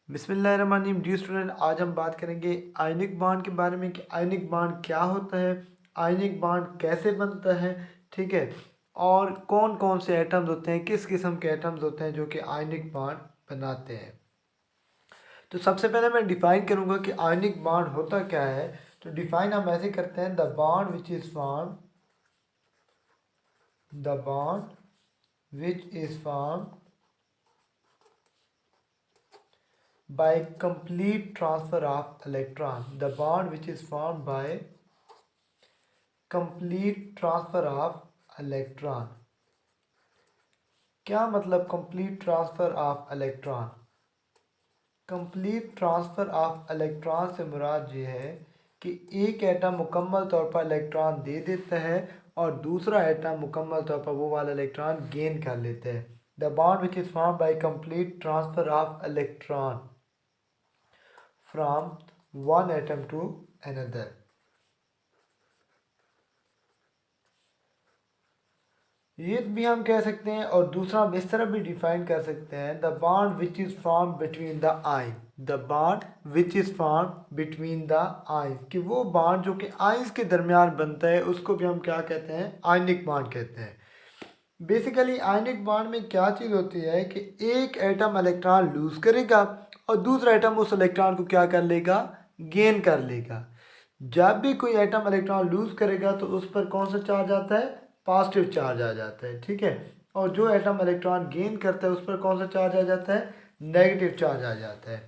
बिस्मिल्लाहिर्रहमानिर्रहीम। Dear student, आज हम बात करेंगे आयनिक बॉन्ड के बारे में कि आयनिक बॉन्ड क्या होता है, आयनिक बॉन्ड कैसे बनता है, ठीक है, और कौन कौन से एटम्स होते हैं, किस किस्म के एटम्स होते हैं जो कि आयनिक बॉन्ड बनाते हैं। तो सबसे पहले मैं डिफाइन करूंगा कि आयनिक बॉन्ड होता क्या है। तो डिफाइन हम ऐसे करते हैं, the bond which is form by complete transfer of electron, the bond which is formed by complete transfer of electron। क्या मतलब complete transfer of electron? complete transfer of electron से मुराद ये है कि एक एटम मुकम्मल तौर पर इलेक्ट्रॉन दे देता है और दूसरा एटम मुकम्मल तौर पर वो वाला इलेक्ट्रॉन गेन कर लेता है। The bond which is form by complete transfer of electron from one atom to another। ये भी हम कह सकते हैं और दूसरा हम इस तरह भी डिफाइन कर सकते हैं, the bond which is form between the आइन। The bond which is form between the आइन, कि वो बॉन्ड जो कि आइंस के दरमियान बनता है उसको भी हम क्या कहते हैं, आयनिक बॉन्ड कहते हैं। बेसिकली आयनिक बॉन्ड में क्या चीज़ होती है कि एक एटम इलेक्ट्रॉन लूज करेगा और दूसरा एटम उस इलेक्ट्रॉन को क्या कर लेगा, गेन कर लेगा। जब भी कोई एटम इलेक्ट्रॉन लूज करेगा तो उस पर कौन सा चार्ज आता है, पॉजिटिव चार्ज आ जाता है, ठीक है। और जो एटम इलेक्ट्रॉन गेन करता है उस पर कौन सा चार्ज आ जाता है, नेगेटिव चार्ज आ जाता है।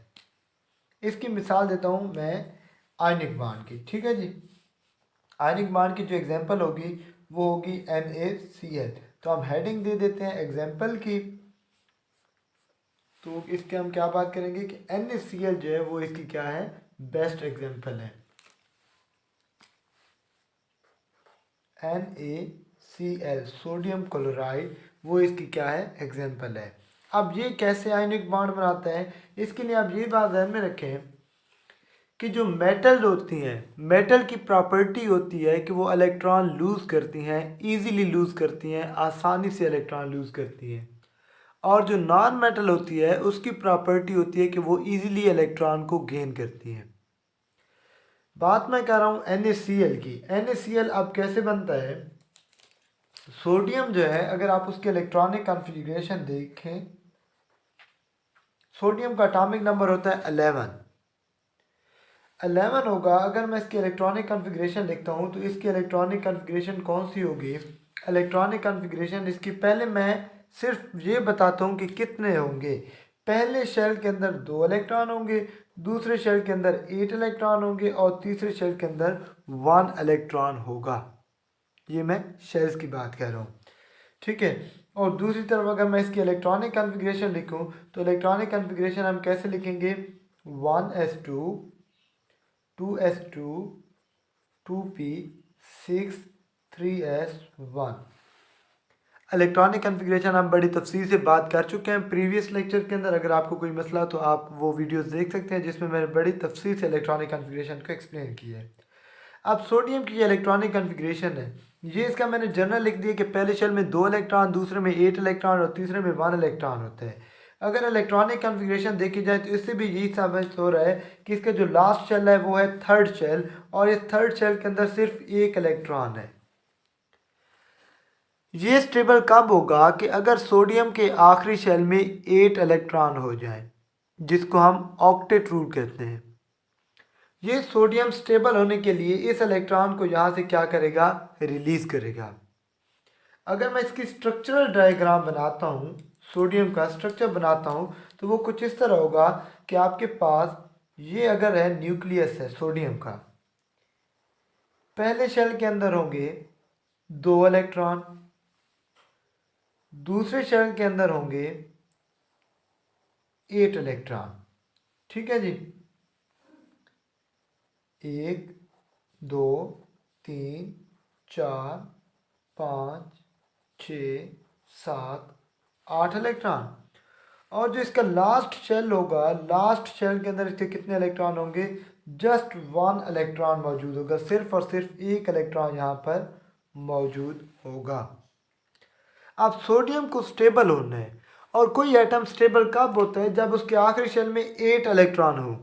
इसकी मिसाल देता हूँ मैं आयनिक बॉन्ड की, ठीक है जी। आयनिक बॉन्ड की जो एग्जांपल होगी वो होगी NaCl। तो हम हेडिंग दे देते हैं एग्जांपल की। तो इसके हम क्या बात करेंगे कि NaCl जो है वो इसकी क्या है, बेस्ट एग्जांपल है। NaCl सोडियम क्लोराइड वो इसकी क्या है, एग्जांपल है। अब ये कैसे आयनिक बॉन्ड बनाता है, इसके लिए आप ये बात ध्यान में रखें कि जो मेटल होती हैं, मेटल की प्रॉपर्टी होती है कि वो इलेक्ट्रॉन लूज करती हैं, इजीली लूज करती हैं, आसानी से इलेक्ट्रॉन लूज करती हैं। और जो नॉन मेटल होती है उसकी प्रॉपर्टी होती है कि वो इजीली इलेक्ट्रॉन को गेन करती हैं। बात मैं कर रहा हूँ NaCl की। NaCl अब कैसे बनता है, सोडियम जो है अगर आप उसके इलेक्ट्रॉनिक कॉन्फ़िगरेशन देखें, सोडियम का एटॉमिक नंबर होता है 11 होगा। अगर मैं इसकी इलेक्ट्रॉनिक कॉन्फ़िगरेशन लिखता हूँ तो इसकी इलेक्ट्रॉनिक कॉन्फ़िगरेशन कौन सी होगी, इलेक्ट्रॉनिक कॉन्फ़िगरेशन इसकी, पहले मैं सिर्फ ये बताता हूँ कि कितने होंगे। पहले शेल के अंदर 2 इलेक्ट्रॉन होंगे, दूसरे शेल के अंदर 8 इलेक्ट्रॉन होंगे और तीसरे शेल के अंदर 1 इलेक्ट्रॉन होगा। ये मैं शेल्स की बात कर रहा हूँ, ठीक है। और दूसरी तरफ अगर मैं इसकी इलेक्ट्रॉनिक कॉन्फ़िगरेशन लिखूँ तो इलेक्ट्रॉनिक कॉन्फ़िगरेशन हम कैसे लिखेंगे, 1s2 2s2 2p 6 3s1। Electronic configuration हम बड़ी तफसील से बात कर चुके हैं प्रीवियस लेक्चर के अंदर। अगर आपको कोई मसला तो आप वो वीडियोस देख सकते हैं जिसमें मैंने बड़ी तफसील से इलेक्ट्रॉनिक कॉन्फ़िगरेशन को एक्सप्लेन किया है। अब सोडियम की इलेक्ट्रॉनिक कॉन्फ़िगरेशन है, ये इसका मैंने जनरल लिख दिया कि पहले शेल में 2 इलेक्ट्रॉन, दूसरे में 8 इलेक्ट्रॉन और तीसरे में 1 इलेक्ट्रॉन होते हैं। अगर इलेक्ट्रॉनिक कॉन्फ़िगरेशन देखी जाए तो इससे भी यही साबित हो रहा है कि इसका जो लास्ट शेल है वो है थर्ड शेल, और इस थर्ड शेल के अंदर सिर्फ 1 इलेक्ट्रॉन है। ये स्टेबल कब होगा कि अगर सोडियम के आखिरी शेल में 8 इलेक्ट्रॉन हो जाए, जिसको हम ऑक्टेट रूल कहते हैं। ये सोडियम स्टेबल होने के लिए इस इलेक्ट्रॉन को यहाँ से क्या करेगा, रिलीज करेगा। अगर मैं इसकी स्ट्रक्चरल डायग्राम बनाता हूँ, सोडियम का स्ट्रक्चर बनाता हूँ, तो वो कुछ इस तरह होगा कि आपके पास ये अगर है न्यूक्लियस है सोडियम का, पहले शेल के अंदर होंगे 2 इलेक्ट्रॉन, दूसरे शेल के अंदर होंगे 8 इलेक्ट्रॉन, ठीक है जी। 1 2 3 4 5 6 7 8 इलेक्ट्रॉन। और जो इसका लास्ट शेल होगा, लास्ट शेल के अंदर इसके कितने इलेक्ट्रॉन होंगे, जस्ट 1 इलेक्ट्रॉन मौजूद होगा, सिर्फ और सिर्फ 1 इलेक्ट्रॉन यहाँ पर मौजूद होगा। अब सोडियम को स्टेबल होना है और कोई एटम स्टेबल कब होता है? जब उसके आखिरी शेल में 8 इलेक्ट्रॉन हो।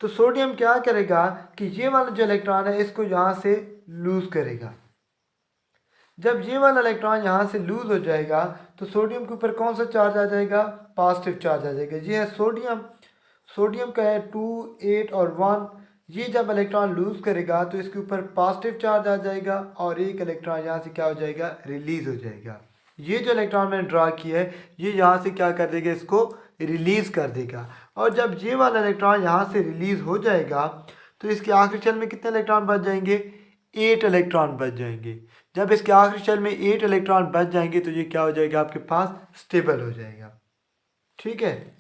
तो सोडियम क्या करेगा कि ये वाला जो इलेक्ट्रॉन है इसको यहाँ से लूज करेगा। जब ये वाला इलेक्ट्रॉन यहाँ से लूज हो जाएगा तो सोडियम के ऊपर कौन सा चार्ज आ जाएगा? पॉजिटिव चार्ज आ जाएगा। ये है सोडियम। सोडियम का है 2, 8 और 1। ये जब इलेक्ट्रॉन लूज करेगा तो इसके ऊपर पॉजिटिव चार्ज आ जाएगा और एक इलेक्ट्रॉन यहाँ से क्या हो जाएगा? रिलीज हो जाएगा। ये जो इलेक्ट्रॉन मैंने ड्रा किया है ये यहाँ से क्या कर देगा? इसको रिलीज कर देगा। और जब ये वाला इलेक्ट्रॉन यहाँ से रिलीज हो जाएगा तो इसके आखिरी शेल में कितने इलेक्ट्रॉन बच जाएंगे? 8 इलेक्ट्रॉन बच जाएंगे। जब इसके आखिरी शेल में 8 इलेक्ट्रॉन बच जाएंगे तो ये क्या हो जाएगा? आपके पास स्टेबल हो जाएगा। ठीक है।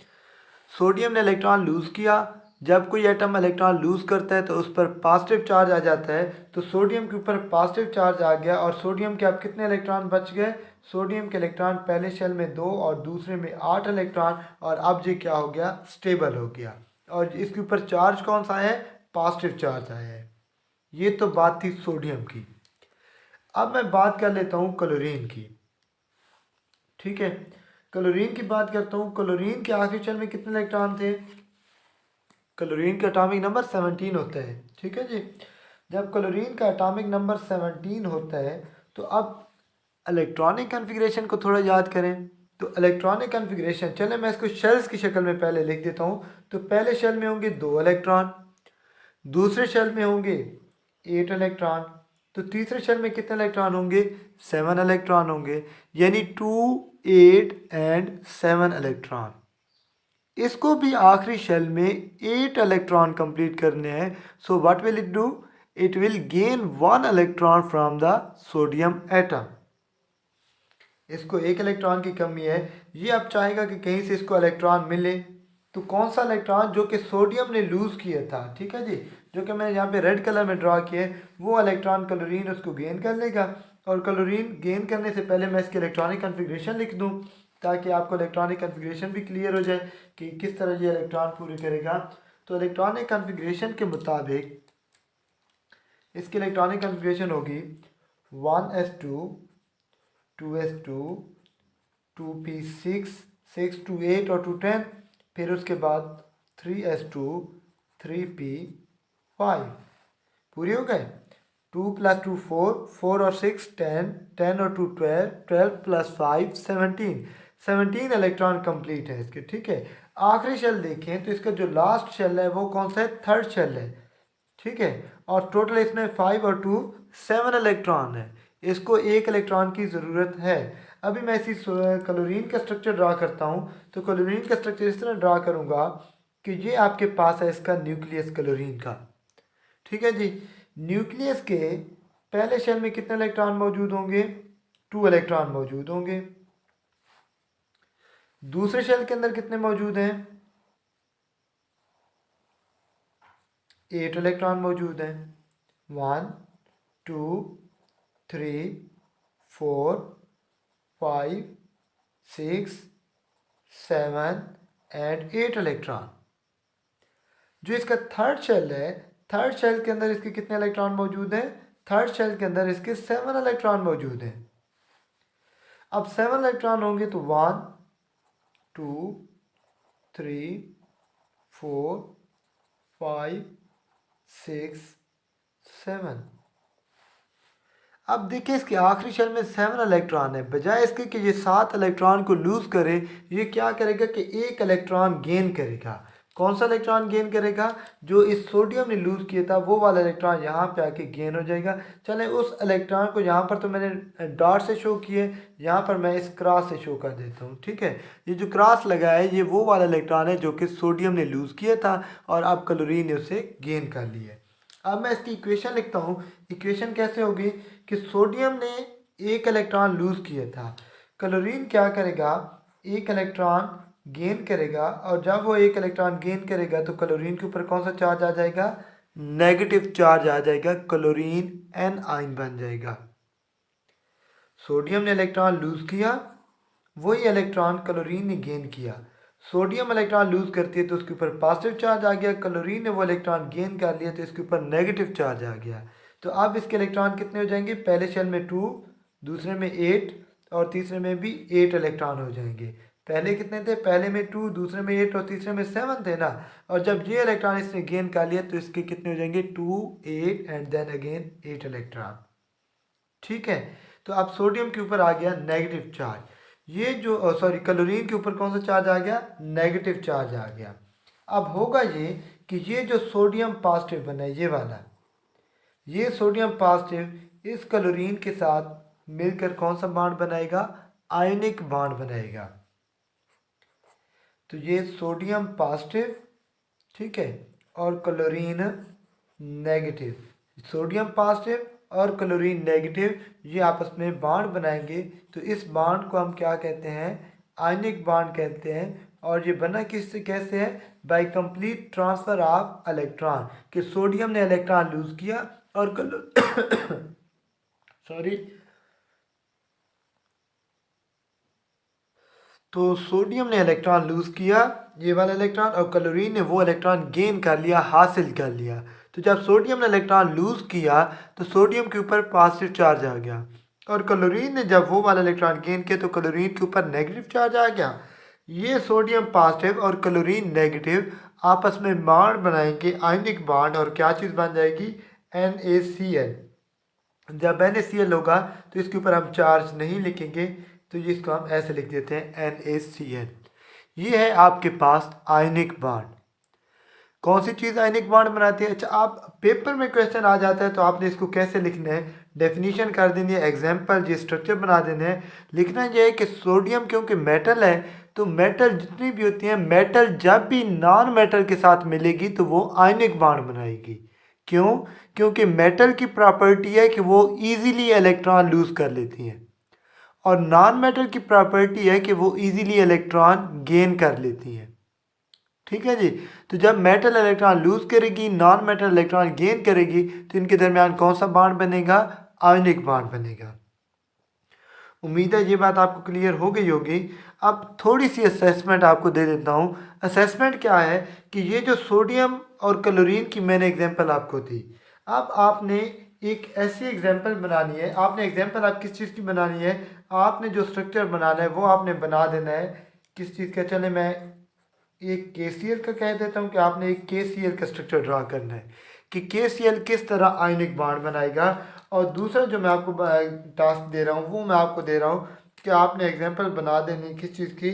सोडियम ने इलेक्ट्रॉन लूज किया। जब कोई एटम इलेक्ट्रॉन लूज करता है तो उस पर पॉजिटिव चार्ज आ जाता है। तो सोडियम के ऊपर पॉजिटिव चार्ज आ गया और सोडियम के अब कितने इलेक्ट्रॉन बच गए? सोडियम के इलेक्ट्रॉन पहले शेल में 2 और दूसरे में 8 इलेक्ट्रॉन, और अब ये क्या हो गया? स्टेबल हो गया। और इसके ऊपर चार्ज कौन सा है? पॉजिटिव चार्ज आया है। ये तो बात थी सोडियम की। अब मैं बात कर लेता हूँ क्लोरीन की। ठीक है, क्लोरीन की बात करता हूँ। क्लोरीन के आखिरी शेल में कितने इलेक्ट्रॉन थे? क्लोरीन का एटॉमिक नंबर 17 होता है। ठीक है जी। जब क्लोरीन का एटॉमिक नंबर 17 होता है तो अब इलेक्ट्रॉनिक कन्फिग्रेशन को थोड़ा याद करें। तो इलेक्ट्रॉनिक कन्फिग्रेशन, चले मैं इसको शेल्स की शक्ल में पहले लिख देता हूँ। तो पहले शेल में होंगे 2 इलेक्ट्रॉन, दूसरे शेल में होंगे 8 इलेक्ट्रॉन, तो तीसरे शेल में कितने इलेक्ट्रॉन होंगे? 7 इलेक्ट्रॉन होंगे, यानी 2, 8 एंड 7 इलेक्ट्रॉन। इसको भी आखिरी शेल में 8 इलेक्ट्रॉन कंप्लीट करने हैं। So what will it do? It will gain 1 electron from the sodium atom. इसको 1 इलेक्ट्रॉन की कमी है। ये अब चाहेगा कि कहीं से इसको इलेक्ट्रॉन मिले। तो कौन सा इलेक्ट्रॉन? जो कि सोडियम ने लूज़ किया था। ठीक है जी, जो कि मैंने यहाँ पे रेड कलर में ड्रा किया है, वो इलेक्ट्रॉन क्लोरीन उसको गेन कर लेगा। और क्लोरीन गेन करने से पहले मैं इसकी इलेक्ट्रॉनिक कन्फिग्रेशन लिख दूँ ताकि आपको इलेक्ट्रॉनिक कन्फिग्रेशन भी क्लियर हो जाए कि किस तरह ये इलेक्ट्रॉन पूरी करेगा। तो इलेक्ट्रॉनिक कन्फिग्रेशन के मुताबिक इसकी इलेक्ट्रॉनिक कन्फिग्रेशन होगी 1s2, 2s2, 2p6, 6 to 8 और 2 10, फिर उसके बाद 3s2, 3p5। पूरी हो गए। 2 + 2 4, 4 और 6 10, 10 और 2 12, 12 + 5 17, 17 इलेक्ट्रॉन कंप्लीट है इसके। ठीक है। आखिरी शेल देखें तो इसका जो लास्ट शेल है वो कौन सा है? थर्ड शेल है। ठीक है। और टोटल इसमें 5 और 2 7 इलेक्ट्रॉन है। इसको 1 इलेक्ट्रॉन की ज़रूरत है। अभी मैं इसी क्लोरीन का स्ट्रक्चर ड्रा करता हूँ। तो क्लोरीन का स्ट्रक्चर इस तरह ड्रा करूँगा कि ये आपके पास है इसका न्यूक्लियस क्लोरीन का। ठीक है जी। न्यूक्लियस के पहले शेल में कितने इलेक्ट्रॉन मौजूद होंगे? 2 इलेक्ट्रॉन मौजूद होंगे। दूसरे शेल के अंदर कितने मौजूद हैं? 8 इलेक्ट्रॉन मौजूद हैं। 1, 2, 3, 4, 5, 6, 7 एंड 8 इलेक्ट्रॉन। जो इसका थर्ड शेल है, थर्ड शेल के अंदर इसके कितने इलेक्ट्रॉन मौजूद हैं? थर्ड शेल के अंदर इसके 7 इलेक्ट्रॉन मौजूद हैं। अब 7 इलेक्ट्रॉन होंगे तो 1, 2, 3, 4, 5, 6, 7। अब देखिए इसके आखिरी शेल में 7 इलेक्ट्रॉन है। बजाय इसके कि ये 7 इलेक्ट्रॉन को लूज करे, ये क्या करेगा कि 1 इलेक्ट्रॉन गेन करेगा। कौन सा इलेक्ट्रॉन गेन करेगा? जो इस सोडियम ने लूज किया था वो वाला इलेक्ट्रॉन यहाँ पे आके गेन हो जाएगा। चलें उस इलेक्ट्रॉन को यहाँ पर तो मैंने डॉट से शो किए, यहाँ पर मैं इस क्रॉस से शो कर देता हूँ। ठीक है। ये जो क्रॉस लगा है ये वो वाला इलेक्ट्रॉन है जो कि सोडियम ने लूज किया था और अब क्लोरीन ने उसे गेन कर लिया है। अब मैं इसकी इक्वेशन लिखता हूँ। इक्वेशन कैसे होगी कि सोडियम ने 1 इलेक्ट्रॉन लूज किया था, क्लोरीन क्या करेगा? 1 इलेक्ट्रॉन गेन करेगा, और जब वो 1 इलेक्ट्रॉन गेन करेगा तो क्लोरीन के ऊपर कौन सा चार्ज आ जाएगा? नेगेटिव चार्ज आ जाएगा। क्लोरीन एन आयन बन जाएगा। सोडियम ने इलेक्ट्रॉन लूज किया, वही इलेक्ट्रॉन क्लोरीन ने गेन किया। सोडियम इलेक्ट्रॉन लूज करती है तो उसके ऊपर पॉजिटिव चार्ज आ गया, क्लोरीन ने वो इलेक्ट्रॉन गेन कर लिया तो इसके ऊपर नेगेटिव चार्ज आ गया। तो अब इसके इलेक्ट्रॉन कितने हो जाएंगे? पहले शेल में 2, दूसरे में 8 और तीसरे में भी 8 इलेक्ट्रॉन हो जाएंगे। पहले कितने थे, पहले में 2, दूसरे में 8 और तीसरे में 7 थे ना। और जब ये इलेक्ट्रॉन इसने गेन कर लिया तो इसके कितने हो जाएंगे, 2, 8 एंड देन अगेन 8 इलेक्ट्रॉन। ठीक है, तो अब सोडियम के ऊपर आ गया नेगेटिव चार्ज। ये जो सॉरी क्लोरीन के ऊपर कौन सा चार्ज आ गया, नेगेटिव चार्ज आ गया। अब होगा ये कि ये जो सोडियम पॉजिटिव बना है ये वाला, ये सोडियम पॉजिटिव इस क्लोरीन के साथ मिलकर कौन सा बॉन्ड बनाएगा, आयनिक बॉन्ड बनाएगा। तो ये सोडियम पॉजिटिव, ठीक है, और क्लोरीन नेगेटिव, सोडियम पॉजिटिव और क्लोरीन नेगेटिव ये आपस में बॉन्ड बनाएंगे। तो इस बॉन्ड को हम क्या कहते हैं, आयनिक बॉन्ड कहते हैं। और ये बना किससे, कैसे है, by complete transfer of electron, कि सोडियम ने इलेक्ट्रॉन लूज किया और सॉरी तो सोडियम ने इलेक्ट्रॉन लूज किया, ये वाला इलेक्ट्रॉन, और क्लोरीन ने वो इलेक्ट्रॉन गेन कर लिया, हासिल कर लिया। तो जब सोडियम ने इलेक्ट्रॉन लूज किया तो सोडियम के ऊपर पॉजिटिव चार्ज आ गया, और क्लोरीन ने जब वो वाला इलेक्ट्रॉन गेन किया तो क्लोरीन के ऊपर नेगेटिव चार्ज आ गया। ये सोडियम पॉजिटिव और क्लोरीन नेगेटिव आपस में बॉन्ड बनाएंगे, आयनिक बॉन्ड, और क्या चीज़ बन जाएगी, NaCl। जब NaCl होगा तो इसके ऊपर हम चार्ज नहीं लिखेंगे, तो इसको हम ऐसे लिख देते हैं NaCl। ये है आपके पास आयनिक बॉन्ड। कौन सी चीज़ आयनिक बॉन्ड बनाती है। अच्छा, आप पेपर में क्वेश्चन आ जाता है तो आपने इसको कैसे लिखना है, डेफिनेशन कर देनी है, एग्जाम्पल ये स्ट्रक्चर बना देना है। लिखना ये है कि सोडियम क्योंकि मेटल है, तो मेटल जितनी भी होती हैं, मेटल जब भी नॉन मेटल के साथ मिलेगी तो वो आयनिक बॉन्ड बनाएगी। क्यों, क्योंकि मेटल की प्रॉपर्टी है कि वो ईजीली इलेक्ट्रॉन लूज कर लेती हैं, और नॉन मेटल की प्रॉपर्टी है कि वो इजीली इलेक्ट्रॉन गेन कर लेती हैं। ठीक है जी। तो जब मेटल इलेक्ट्रॉन लूज करेगी, नॉन मेटल इलेक्ट्रॉन गेन करेगी, तो इनके दरमियान कौन सा बॉन्ड बनेगा, आयनिक बॉन्ड बनेगा। उम्मीद है ये बात आपको क्लियर हो गई होगी। अब थोड़ी सी असेसमेंट आपको दे देता हूँ। असेसमेंट क्या है कि ये जो सोडियम और क्लोरीन की मैंने एग्जांपल आपको दी, अब आपने एक ऐसी एग्जांपल बनानी है। आपने एग्जांपल आप किस चीज़ की बनानी है, आपने जो स्ट्रक्चर बनाना है वो आपने बना देना है किस चीज़ का। चले मैं एक KCl का कह देता हूँ कि आपने एक KCl का स्ट्रक्चर ड्रा करना है कि KCl किस तरह आयनिक बॉन्ड बनाएगा। और दूसरा जो मैं आपको टास्क दे रहा हूँ वो मैं आपको दे रहा हूँ कि आपने एग्जांपल बना देनी किस चीज़ की,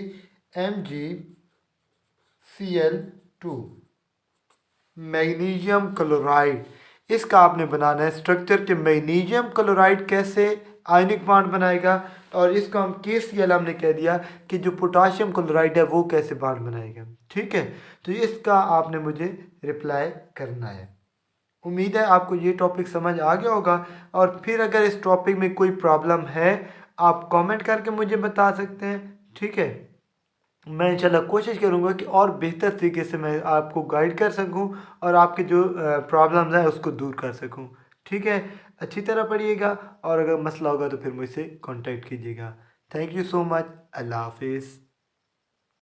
MgCl2 मैग्नीशियम क्लोराइड। इसका आपने बनाना है स्ट्रक्चर के मैग्नीशियम क्लोराइड कैसे आयनिक बॉन्ड बनाएगा, और इसको हम KCl हमने कह दिया कि जो पोटाशियम क्लोराइड है वो कैसे बॉन्ड बनाएगा। ठीक है, तो इसका आपने मुझे रिप्लाई करना है। उम्मीद है आपको ये टॉपिक समझ आ गया होगा। और फिर अगर इस टॉपिक में कोई प्रॉब्लम है आप कमेंट करके मुझे बता सकते हैं। ठीक है, मैं इंशाल्लाह कोशिश करूँगा कि और बेहतर तरीके से मैं आपको गाइड कर सकूँ और आपके जो प्रॉब्लम्स हैं उसको दूर कर सकूँ। ठीक है, अच्छी तरह पढ़िएगा, और अगर मसला होगा तो फिर मुझसे कांटेक्ट कीजिएगा। Thank you so much. अल्लाह हाफिज़।